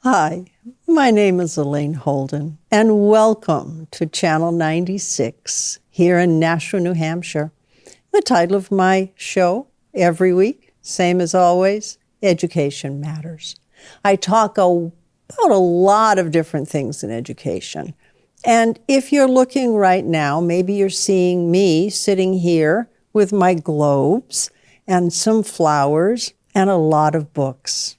Hi, my name is Elaine Holden, and welcome to Channel 96 here in Nashua, New Hampshire. The title of my show every week, same as always, Education Matters. I talk about a lot of different things in education. And if you're looking right now, maybe you're seeing me sitting here with my globes and some flowers and a lot of books.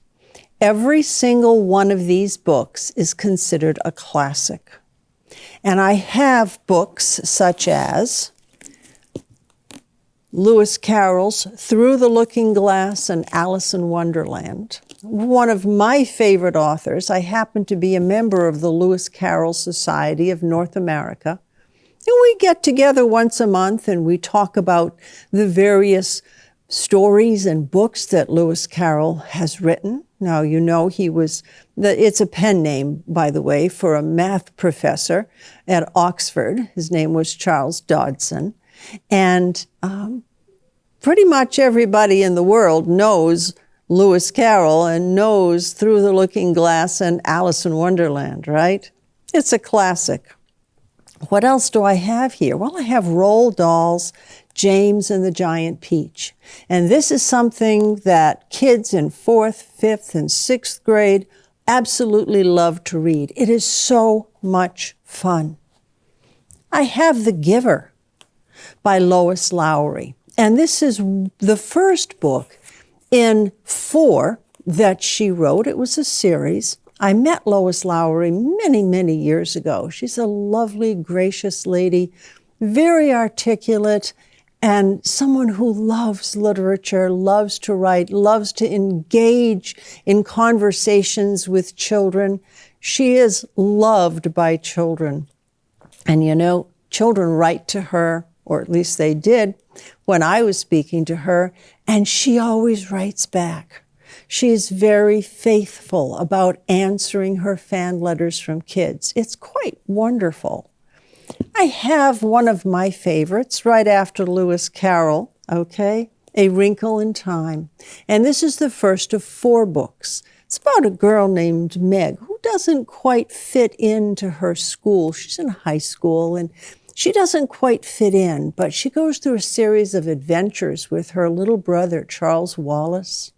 Every single one of these books is considered a classic. And I have books such as Lewis Carroll's Through the Looking Glass and Alice in Wonderland. One of my favorite authors. I happen to be a member of the Lewis Carroll Society of North America. And we get together once a month and we talk about the various stories and books that Lewis Carroll has written. Now, you know it's a pen name, by the way, for a math professor at Oxford. His name was Charles Dodson. And pretty much everybody in the world knows Lewis Carroll and knows Through the Looking Glass and Alice in Wonderland, right? It's a classic. What else do I have here? Well, I have Roald Dahl's James and the Giant Peach. And this is something that kids in 4th, 5th, and 6th grade absolutely love to read. It is so much fun. I have The Giver by Lois Lowry. And this is the first book in 4 that she wrote. It was a series. I met Lois Lowry many, many years ago. She's a lovely, gracious lady, very articulate, and someone who loves literature, loves to write, loves to engage in conversations with children. She is loved by children. And you know, children write to her, or at least they did when I was speaking to her, and she always writes back. She is very faithful about answering her fan letters from kids. It's quite wonderful. I have one of my favorites right after Lewis Carroll, okay? A Wrinkle in Time. And this is the first of 4 books. It's about a girl named Meg who doesn't quite fit into her school. She's in high school and she doesn't quite fit in, but she goes through a series of adventures with her little brother, Charles Wallace.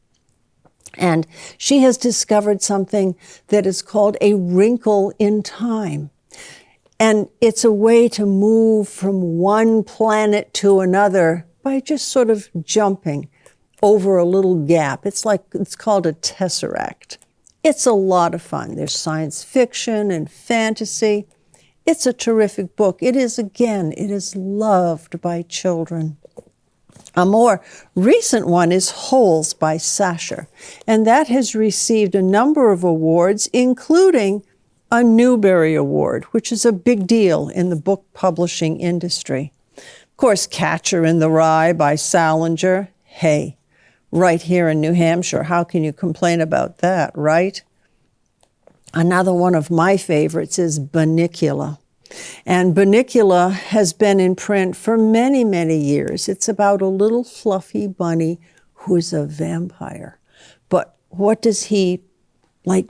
And she has discovered something that is called a wrinkle in time. And it's a way to move from one planet to another by just sort of jumping over a little gap. It's called a tesseract. It's a lot of fun. There's science fiction and fantasy. It's a terrific book. It is loved by children. A more recent one is Holes by Sacher, and that has received a number of awards, including a Newbery Award, which is a big deal in the book publishing industry. Of course, Catcher in the Rye by Salinger. Hey, right here in New Hampshire, how can you complain about that, right? Another one of my favorites is Bunnicula. And Bunnicula has been in print for many, many years. It's about a little fluffy bunny who is a vampire. But what does he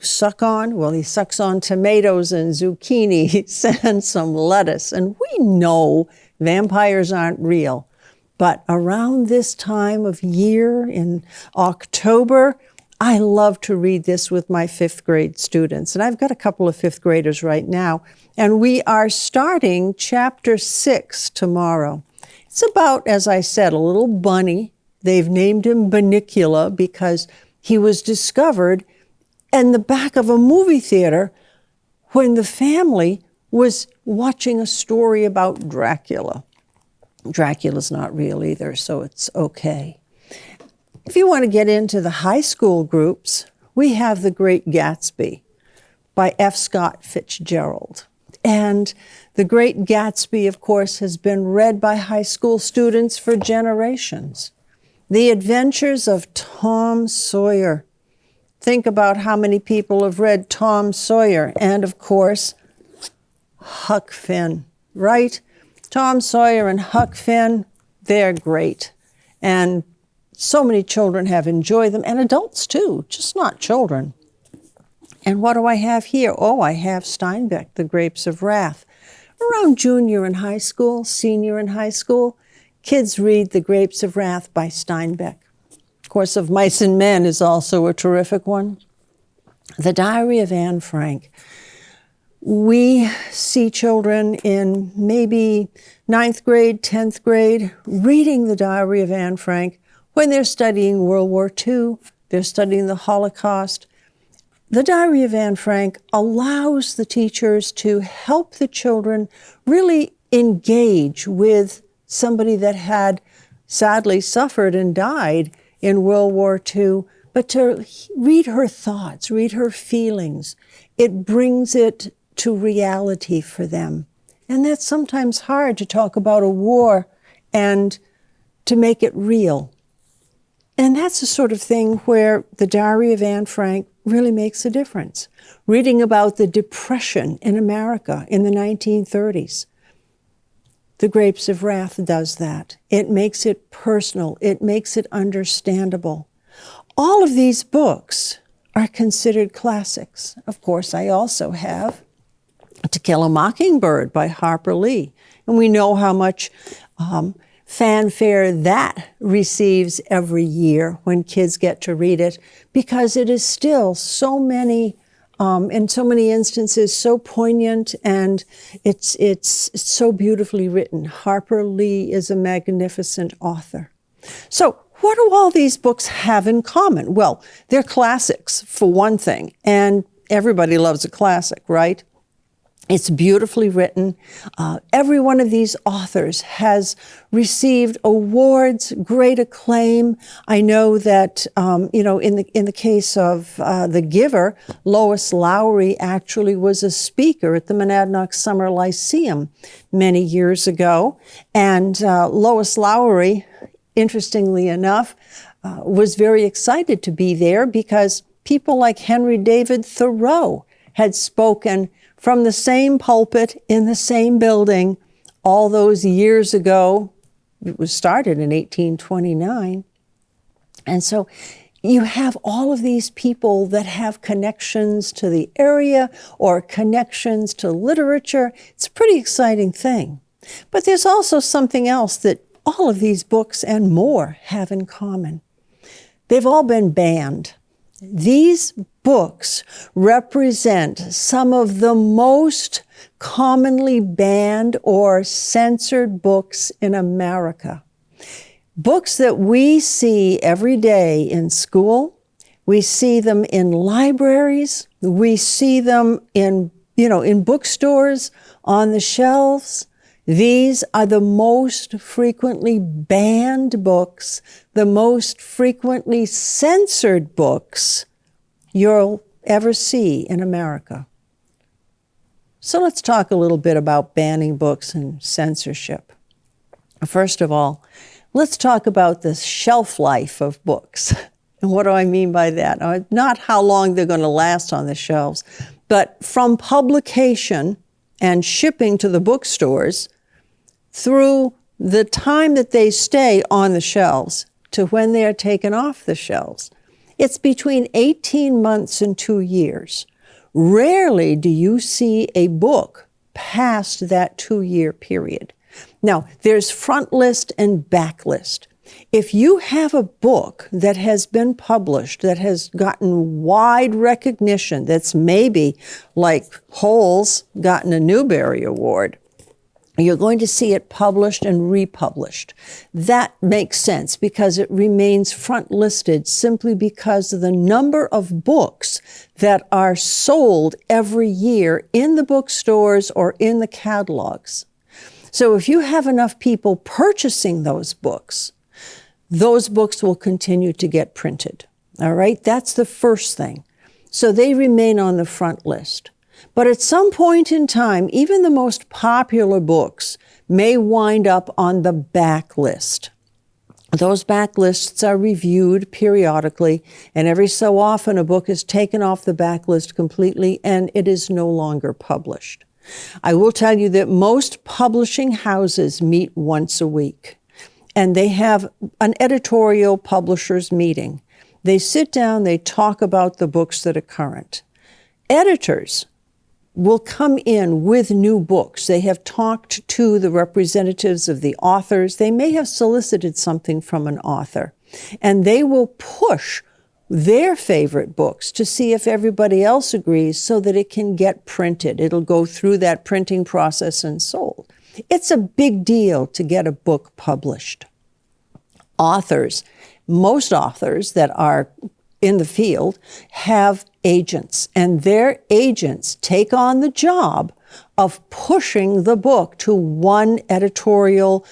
suck on? Well, he sucks on tomatoes and zucchini and some lettuce. And we know vampires aren't real. But around this time of year in October, I love to read this with my 5th grade students. And I've got a couple of 5th graders right now. And we are starting chapter 6 tomorrow. It's about, as I said, a little bunny. They've named him Bunnicula because he was discovered in the back of a movie theater when the family was watching a story about Dracula. Dracula's not real either, so it's okay. If you want to get into the high school groups, we have The Great Gatsby by F. Scott Fitzgerald. And The Great Gatsby, of course, has been read by high school students for generations. The Adventures of Tom Sawyer. Think about how many people have read Tom Sawyer. And, of course, Huck Finn, right? Tom Sawyer and Huck Finn, they're great. And so many children have enjoyed them, and adults too, just not children. And what do I have here? Oh, I have Steinbeck, The Grapes of Wrath. Around junior in high school, senior in high school, kids read The Grapes of Wrath by Steinbeck. Of course, Of Mice and Men is also a terrific one. The Diary of Anne Frank. We see children in maybe 9th grade, 10th grade, reading the Diary of Anne Frank when they're studying World War II, they're studying the Holocaust. The Diary of Anne Frank allows the teachers to help the children really engage with somebody that had sadly suffered and died in World War II, but to read her thoughts, read her feelings. It brings it to reality for them. And that's sometimes hard to talk about a war and to make it real. And that's the sort of thing where the Diary of Anne Frank really makes a difference. Reading about the Depression in America in the 1930s. The Grapes of Wrath does that. It makes it personal. It makes it understandable. All of these books are considered classics. Of course, I also have To Kill a Mockingbird by Harper Lee. And we know how much fanfare that receives every year when kids get to read it, because it is still so many, in so many instances, so poignant, and it's so beautifully written. Harper Lee is a magnificent author. So what do all these books have in common? Well, they're classics, for one thing, and everybody loves a classic, right? It's beautifully written. Every one of these authors has received awards, great acclaim. I know that, in the case of The Giver, Lois Lowry actually was a speaker at the Monadnock Summer Lyceum many years ago. And Lois Lowry, interestingly enough, was very excited to be there because people like Henry David Thoreau had spoken from the same pulpit in the same building all those years ago. It was started in 1829. And so you have all of these people that have connections to the area or connections to literature. It's a pretty exciting thing. But there's also something else that all of these books and more have in common. They've all been banned. These books represent some of the most commonly banned or censored books in America. Books that we see every day in school, we see them in libraries, we see them in bookstores, on the shelves. These are the most frequently banned books, the most frequently censored books you'll ever see in America. So let's talk a little bit about banning books and censorship. First of all, let's talk about the shelf life of books. And what do I mean by that? Not how long they're going to last on the shelves, but from publication and shipping to the bookstores through the time that they stay on the shelves to when they are taken off the shelves. It's between 18 months and 2 years. Rarely do you see a book past that 2-year period. Now, there's front list and back list. If you have a book that has been published, that has gotten wide recognition, that's maybe like Holes gotten a Newbery Award, you're going to see it published and republished. That makes sense because it remains front listed simply because of the number of books that are sold every year in the bookstores or in the catalogs. So if you have enough people purchasing those books will continue to get printed. All right, that's the first thing. So they remain on the front list. But at some point in time, even the most popular books may wind up on the back list. Those back lists are reviewed periodically, and every so often a book is taken off the back list completely and it is no longer published. I will tell you that most publishing houses meet once a week, and they have an editorial publishers meeting. They sit down, they talk about the books that are current. Editors will come in with new books. They have talked to the representatives of the authors. They may have solicited something from an author, and they will push their favorite books to see if everybody else agrees so that it can get printed. It'll go through that printing process and sold. It's a big deal to get a book published. Most authors that are in the field have agents, and their agents take on the job of pushing the book to one editorial,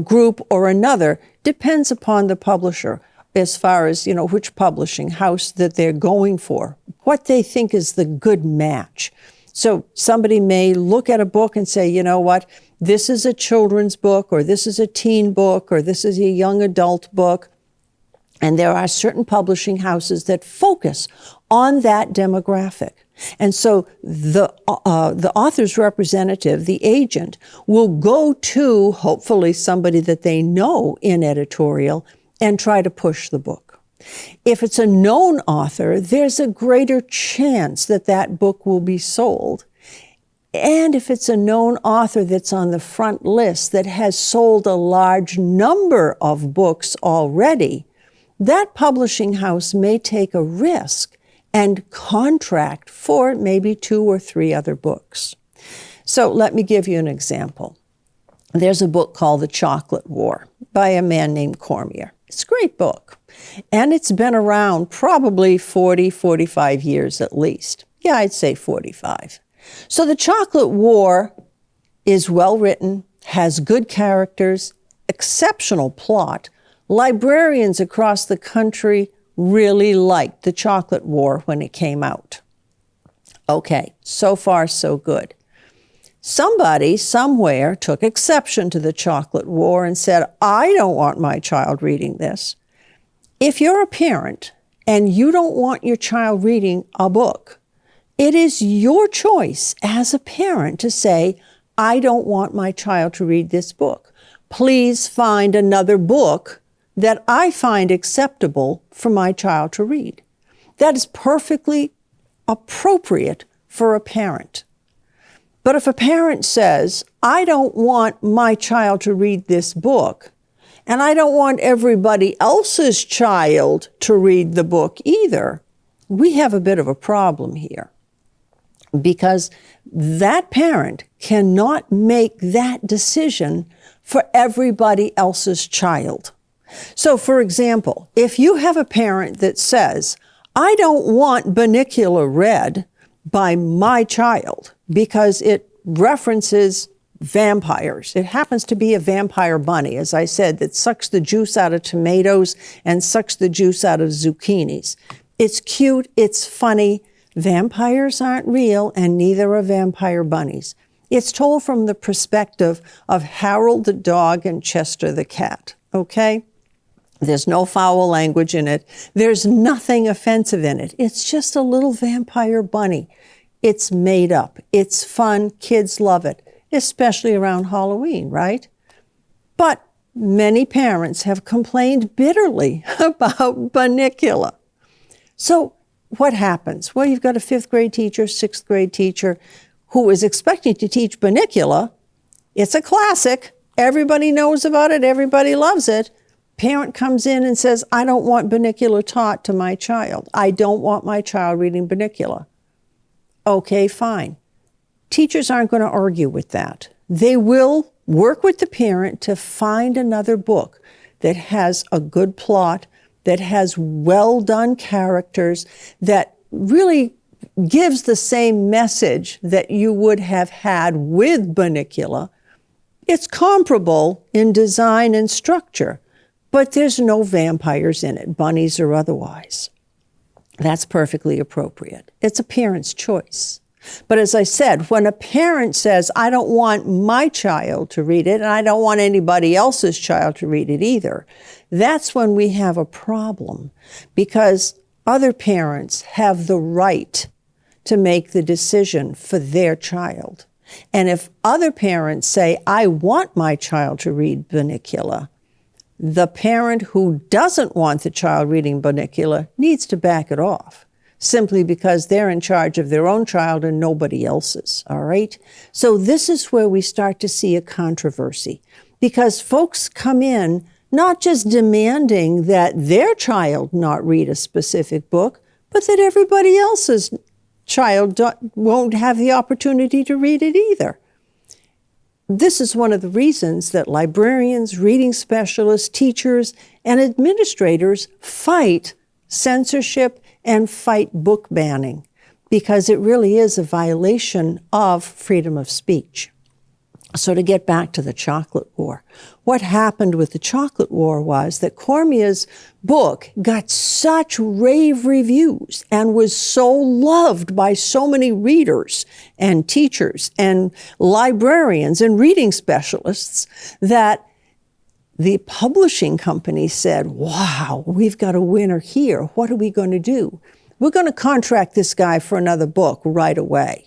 group or another. Depends upon the publisher as far as, which publishing house that they're going for, what they think is the good match. So somebody may look at a book and say, you know what, this is a children's book, or this is a teen book, or this is a young adult book. And there are certain publishing houses that focus on that demographic. And so the author's representative, the agent, will go to hopefully somebody that they know in editorial and try to push the book. If it's a known author, there's a greater chance that that book will be sold. And if it's a known author that's on the front list that has sold a large number of books already, that publishing house may take a risk and contract for maybe 2 or 3 other books. So let me give you an example. There's a book called The Chocolate War by a man named Cormier. It's a great book, and it's been around probably 40, 45 years at least. Yeah, I'd say 45. So The Chocolate War is well written, has good characters, exceptional plot. Librarians across the country really liked The Chocolate War when it came out. Okay, so far so good. Somebody somewhere took exception to The Chocolate War and said, I don't want my child reading this. If you're a parent and you don't want your child reading a book, it is your choice as a parent to say, I don't want my child to read this book. Please find another book that I find acceptable for my child to read. That is perfectly appropriate for a parent. But if a parent says, I don't want my child to read this book, and I don't want everybody else's child to read the book either, we have a bit of a problem here. Because that parent cannot make that decision for everybody else's child. So, for example, if you have a parent that says, I don't want Bunnicula read by my child because it references vampires. It happens to be a vampire bunny, as I said, that sucks the juice out of tomatoes and sucks the juice out of zucchinis. It's cute, it's funny. Vampires aren't real, and neither are vampire bunnies. It's told from the perspective of Harold the dog and Chester the cat, okay? There's no foul language in it. There's nothing offensive in it. It's just a little vampire bunny. It's made up. It's fun. Kids love it, especially around Halloween, right? But many parents have complained bitterly about Bunnicula. So what happens? Well, you've got a 5th grade teacher, 6th grade teacher who is expecting to teach Bunnicula. It's a classic. Everybody knows about it. Everybody loves it. Parent comes in and says, I don't want Bunnicula taught to my child. I don't want my child reading Bunnicula. Okay, fine. Teachers aren't going to argue with that. They will work with the parent to find another book that has a good plot, that has well-done characters, that really gives the same message that you would have had with Bunnicula. It's comparable in design and structure, but there's no vampires in it, bunnies or otherwise. That's perfectly appropriate. It's a parent's choice. But as I said, when a parent says, I don't want my child to read it, and I don't want anybody else's child to read it either, that's when we have a problem, because other parents have the right to make the decision for their child. And if other parents say, I want my child to read Bunnicula, the parent who doesn't want the child reading Bunnicula needs to back it off. simply because they're in charge of their own child and nobody else's, all right? So this is where we start to see a controversy, because folks come in not just demanding that their child not read a specific book, but that everybody else's child won't have the opportunity to read it either. This is one of the reasons that librarians, reading specialists, teachers, and administrators fight censorship and fight book banning, because it really is a violation of freedom of speech. So to get back to the chocolate war, what happened with the chocolate war was that Cormier's book got such rave reviews and was so loved by so many readers and teachers and librarians and reading specialists that the publishing company said, wow, we've got a winner here. What are we going to do? We're going to contract this guy for another book right away.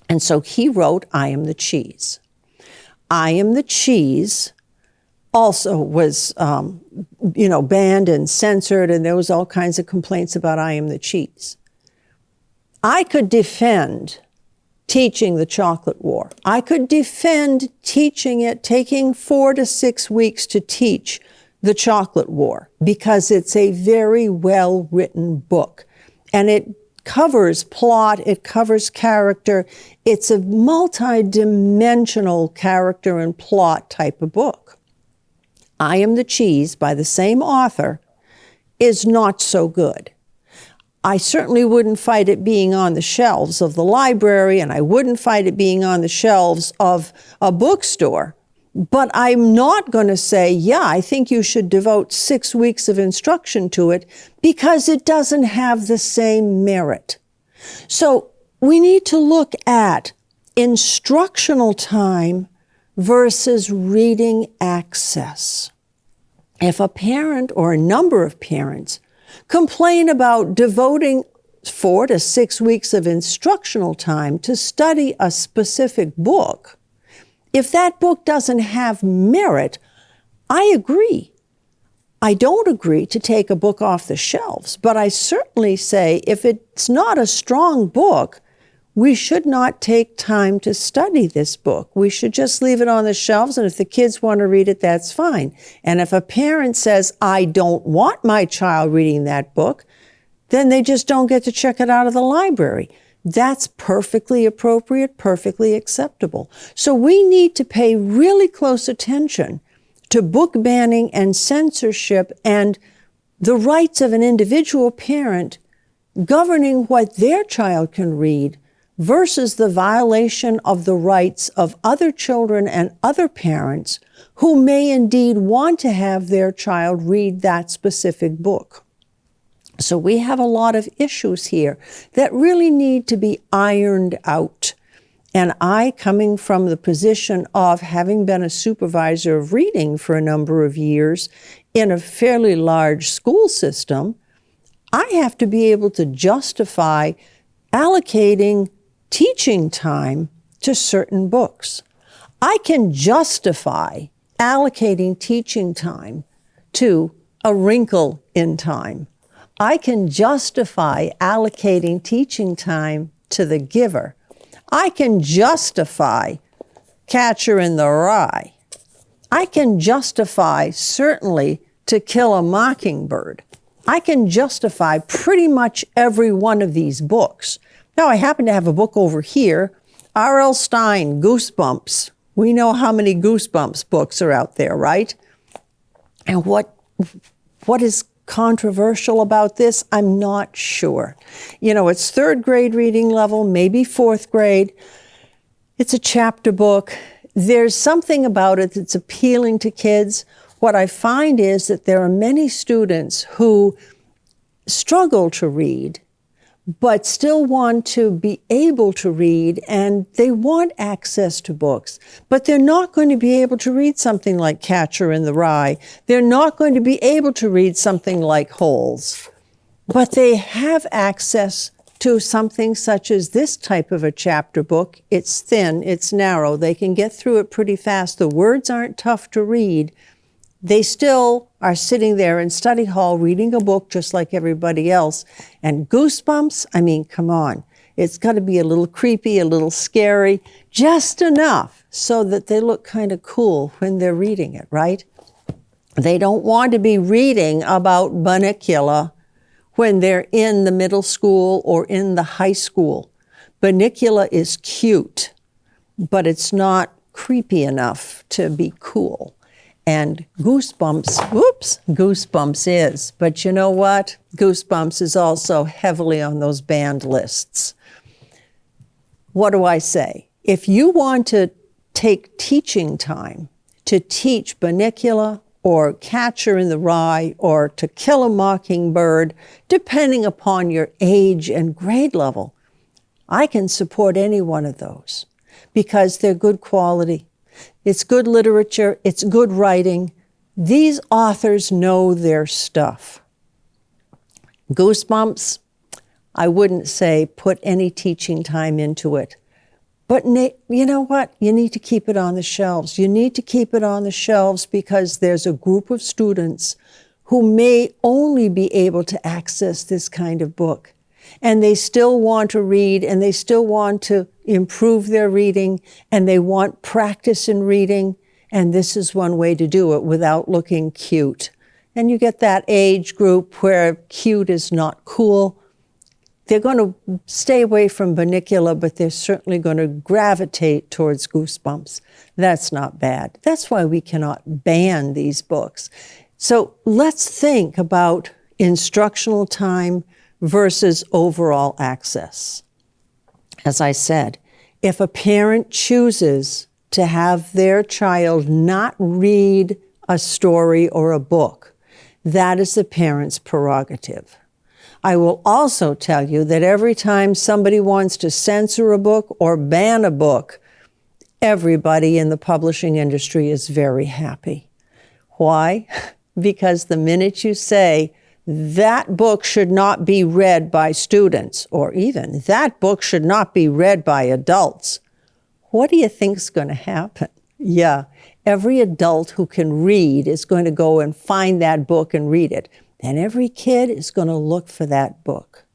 And so he wrote I Am the Cheese. I Am the Cheese also was, banned and censored, and there was all kinds of complaints about I Am the Cheese. I could defend teaching the chocolate war. I could defend teaching it, taking 4 to 6 weeks to teach the chocolate war, because it's a very well-written book. And it covers plot, it covers character. It's a multi-dimensional character and plot type of book. I Am the Cheese, by the same author, is not so good. I certainly wouldn't fight it being on the shelves of the library, and I wouldn't fight it being on the shelves of a bookstore. But I'm not going to say, yeah, I think you should devote 6 weeks of instruction to it, because it doesn't have the same merit. So we need to look at instructional time versus reading access. If a parent or a number of parents complain about devoting 4 to 6 weeks of instructional time to study a specific book, if that book doesn't have merit, I agree. I don't agree to take a book off the shelves, but I certainly say if it's not a strong book, we should not take time to study this book. We should just leave it on the shelves, and if the kids want to read it, that's fine. And if a parent says, I don't want my child reading that book, then they just don't get to check it out of the library. That's perfectly appropriate, perfectly acceptable. So we need to pay really close attention to book banning and censorship and the rights of an individual parent governing what their child can read versus the violation of the rights of other children and other parents who may indeed want to have their child read that specific book. So we have a lot of issues here that really need to be ironed out. And I, coming from the position of having been a supervisor of reading for a number of years in a fairly large school system, I have to be able to justify allocating teaching time to certain books. I can justify allocating teaching time to A Wrinkle in Time. I can justify allocating teaching time to The Giver. I can justify Catcher in the Rye. I can justify, certainly, To Kill a Mockingbird. I can justify pretty much every one of these books. Now, I happen to have a book over here, R.L. Stine, Goosebumps. We know how many Goosebumps books are out there, right? And what is controversial about this? I'm not sure. It's 3rd grade reading level, maybe 4th grade. It's a chapter book. There's something about it that's appealing to kids. What I find is that there are many students who struggle to read, but still want to be able to read, and they want access to books. But they're not going to be able to read something like Catcher in the Rye. They're not going to be able to read something like Holes. But they have access to something such as this type of a chapter book. It's thin, it's narrow, they can get through it pretty fast. The words aren't tough to read, they still are sitting there in study hall reading a book just like everybody else. And Goosebumps, I mean, come on. It's got to be a little creepy, a little scary, just enough so that they look kind of cool when they're reading it, right? They don't want to be reading about Bunnicula when they're in the middle school or in the high school. Bunnicula is cute, but it's not creepy enough to be cool. And Goosebumps is. But you know what? Goosebumps is also heavily on those banned lists. What do I say? If you want to take teaching time to teach Bunnicula or Catcher in the Rye or To Kill a Mockingbird, depending upon your age and grade level, I can support any one of those because they're good quality. It's good literature. It's good writing. These authors know their stuff. Goosebumps, I wouldn't say put any teaching time into it. But you know what? You need to keep it on the shelves. You need to keep it on the shelves because there's a group of students who may only be able to access this kind of book. And they still want to read, and they still want to improve their reading, and they want practice in reading. And this is one way to do it without looking cute. And you get that age group where cute is not cool. They're going to stay away from Bunnicula, but they're certainly going to gravitate towards Goosebumps. That's not bad. That's why we cannot ban these books. So let's think about instructional time versus overall access. As I said, if a parent chooses to have their child not read a story or a book, that is the parent's prerogative. I will also tell you that every time somebody wants to censor a book or ban a book, everybody in the publishing industry is very happy. Why? Because the minute you say, that book should not be read by students, or even that book should not be read by adults, what do you think's going to happen? Yeah, every adult who can read is going to go and find that book and read it. And every kid is going to look for that book.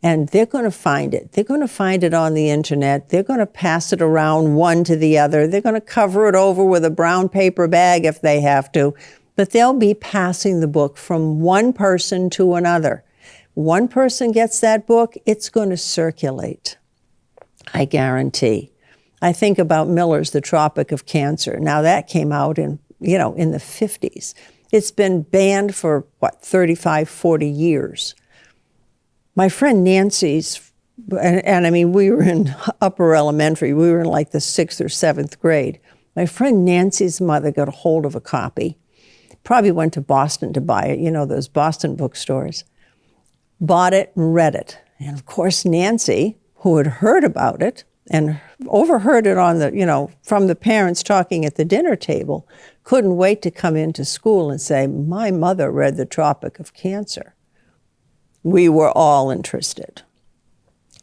And they're going to find it. They're going to find it on the internet. They're going to pass it around one to the other. They're going to cover it over with a brown paper bag if they have to. But they'll be passing the book from one person to another. One person gets that book, it's going to circulate. I guarantee. I think about Miller's The Tropic of Cancer. Now that came out in the 50s. It's been banned for, 35, 40 years. My friend Nancy's, and I mean, we were in upper elementary. We were in like the 6th or 7th grade. My friend Nancy's mother got a hold of a copy. Probably went to Boston to buy it, those Boston bookstores. Bought it and read it. And of course, Nancy, who had heard about it and overheard it on from the parents talking at the dinner table, couldn't wait to come into school and say, my mother read The Tropic of Cancer. We were all interested.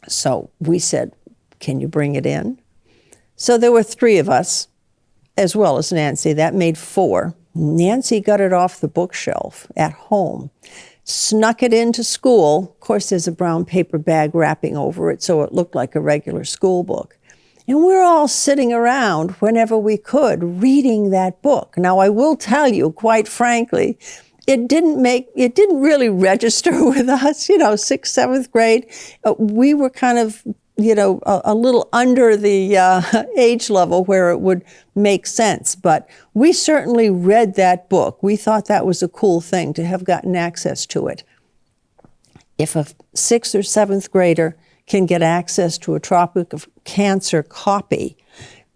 So we said, can you bring it in? So there were 3 of us, as well as Nancy. That made 4. Nancy got it off the bookshelf at home, snuck it into school. Of course, there's a brown paper bag wrapping over it, so it looked like a regular school book. And we're all sitting around whenever we could reading that book. Now, I will tell you, quite frankly, it didn't really register with us, 6th, 7th grade. We were kind of, a little under the age level where it would make sense. But we certainly read that book. We thought that was a cool thing to have gotten access to it. If a 6th or 7th grader can get access to a Tropic of Cancer copy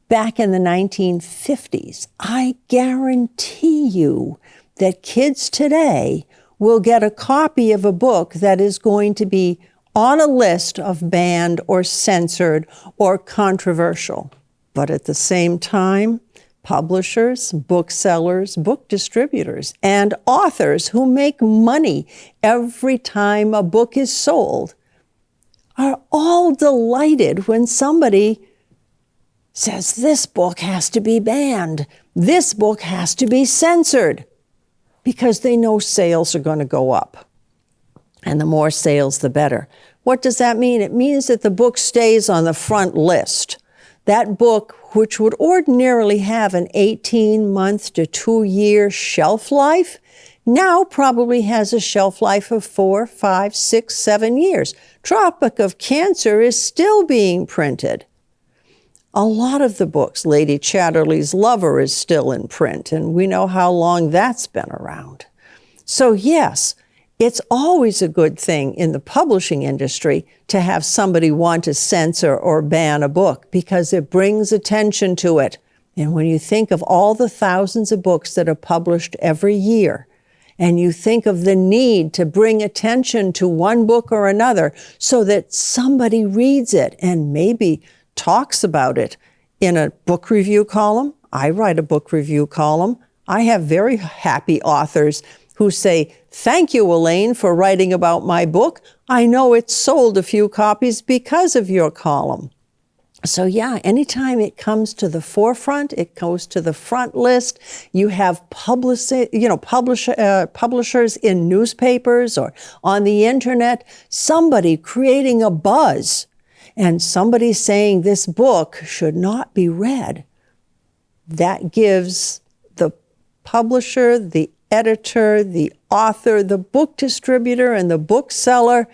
back in the 1950s, I guarantee you that kids today will get a copy of a book that is going to be on a list of banned or censored or controversial. But at the same time, publishers, booksellers, book distributors, and authors who make money every time a book is sold are all delighted when somebody says, this book has to be banned, this book has to be censored. because they know sales are going to go up. And the more sales, the better. What does that mean? It means that the book stays on the front list. That book, which would ordinarily have an 18-month to 2-year shelf life, now probably has a shelf life of 4, 5, 6, 7 years. Tropic of Cancer is still being printed. A lot of the books, Lady Chatterley's Lover is still in print, and we know how long that's been around. So yes, it's always a good thing in the publishing industry to have somebody want to censor or ban a book because it brings attention to it. And when you think of all the thousands of books that are published every year, and you think of the need to bring attention to one book or another so that somebody reads it and maybe talks about it in a book review column. I write a book review column. I have very happy authors who say, "Thank you, Elaine, for writing about my book. I know it's sold a few copies because of your column." So yeah, anytime it comes to the forefront, it goes to the front list. You have publishers in newspapers or on the internet, somebody creating a buzz and somebody saying this book should not be read. That gives the publisher, the editor, the author, the book distributor, and the bookseller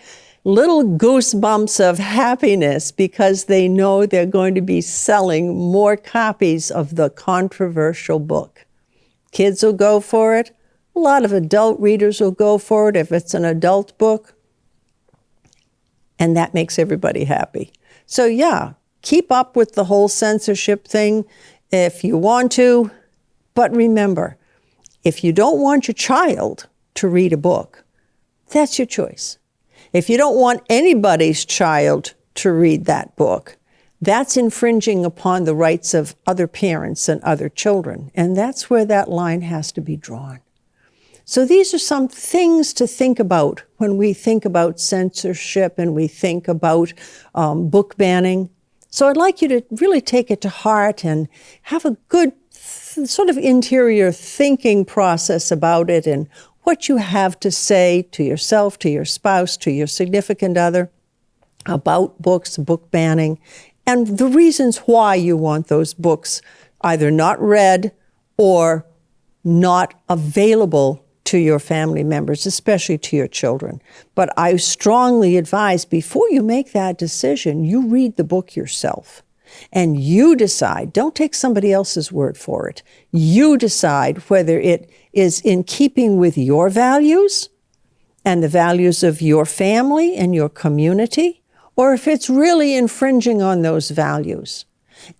little goosebumps of happiness because they know they're going to be selling more copies of the controversial book. Kids will go for it. A lot of adult readers will go for it if it's an adult book. And that makes everybody happy. So yeah, keep up with the whole censorship thing if you want to. But remember, if you don't want your child to read a book, that's your choice. If you don't want anybody's child to read that book, that's infringing upon the rights of other parents and other children. And that's where that line has to be drawn. So these are some things to think about when we think about censorship and we think about book banning. So I'd like you to really take it to heart and have a good sort of interior thinking process about it and what you have to say to yourself, to your spouse, to your significant other about books, book banning, and the reasons why you want those books either not read or not available to your family members, especially to your children. But I strongly advise before you make that decision, you read the book yourself. And you decide, don't take somebody else's word for it. You decide whether it is in keeping with your values and the values of your family and your community, or if it's really infringing on those values.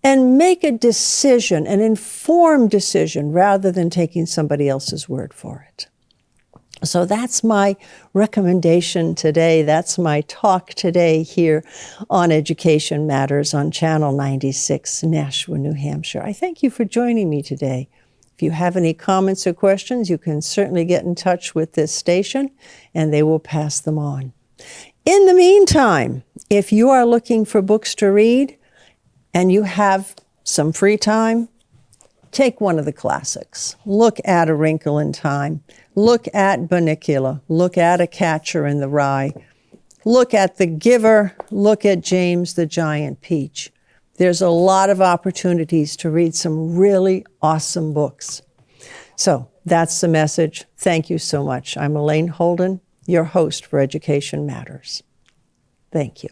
And make a decision, an informed decision, rather than taking somebody else's word for it. So that's my recommendation today. That's my talk today here on Education Matters on Channel 96, Nashua, New Hampshire. I thank you for joining me today. If you have any comments or questions, you can certainly get in touch with this station and they will pass them on. In the meantime, if you are looking for books to read and you have some free time, take one of the classics. Look at A Wrinkle in Time. Look at Bunnicula. Look at A Catcher in the Rye. Look at The Giver. Look at James the Giant Peach. There's a lot of opportunities to read some really awesome books. So that's the message. Thank you so much. I'm Elaine Holden, your host for Education Matters. Thank you.